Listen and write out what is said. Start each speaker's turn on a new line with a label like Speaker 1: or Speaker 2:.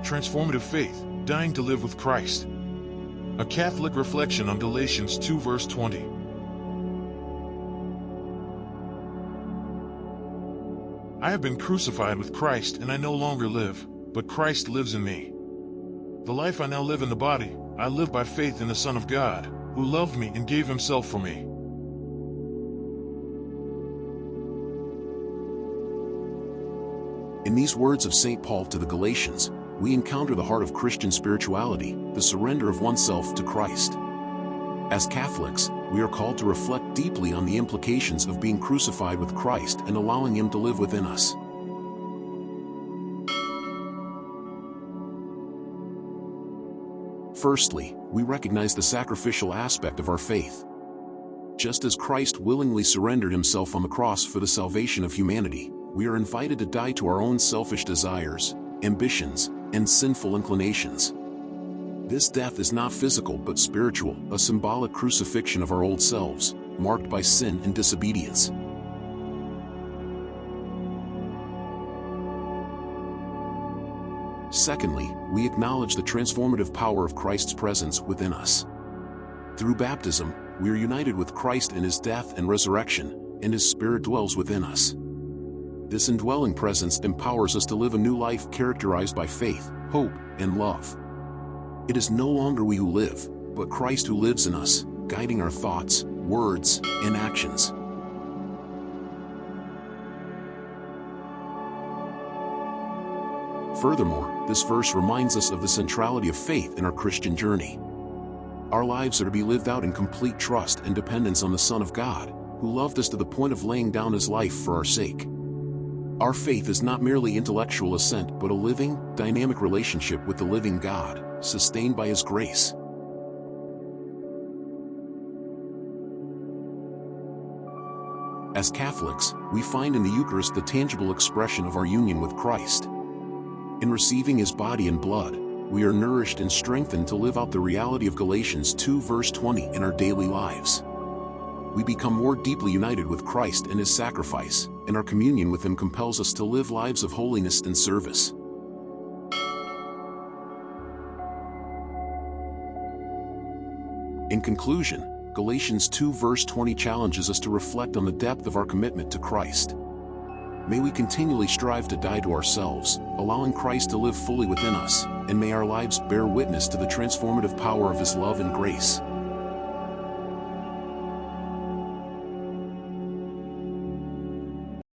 Speaker 1: transformative faith, dying to live with Christ. A Catholic reflection on Galatians 2 verse 20. I have been crucified with Christ, and I no longer live, but Christ lives in me. The life I now live in the body, I live by faith in the Son of God, who loved me and gave himself for me.
Speaker 2: In these words of St. Paul to the Galatians, we encounter the heart of Christian spirituality, the surrender of oneself to Christ. As Catholics, we are called to reflect deeply on the implications of being crucified with Christ and allowing Him to live within us. Firstly, we recognize the sacrificial aspect of our faith. Just as Christ willingly surrendered Himself on the cross for the salvation of humanity, we are invited to die to our own selfish desires, ambitions, and sinful inclinations. This death is not physical but spiritual, a symbolic crucifixion of our old selves, marked by sin and disobedience. Secondly, we acknowledge the transformative power of Christ's presence within us. Through baptism, we are united with Christ in His death and resurrection, and His Spirit dwells within us. This indwelling presence empowers us to live a new life characterized by faith, hope, and love. It is no longer we who live, but Christ who lives in us, guiding our thoughts, words, and actions. Furthermore, this verse reminds us of the centrality of faith in our Christian journey. Our lives are to be lived out in complete trust and dependence on the Son of God, who loved us to the point of laying down His life for our sake. Our faith is not merely intellectual assent but a living, dynamic relationship with the living God, sustained by His grace. As Catholics, we find in the Eucharist the tangible expression of our union with Christ. In receiving His body and blood, we are nourished and strengthened to live out the reality of Galatians 2 verse 20 in our daily lives. We become more deeply united with Christ and His sacrifice, and our communion with Him compels us to live lives of holiness and service. In conclusion, Galatians 2 verse 20 challenges us to reflect on the depth of our commitment to Christ. May we continually strive to die to ourselves, allowing Christ to live fully within us, and may our lives bear witness to the transformative power of His love and grace.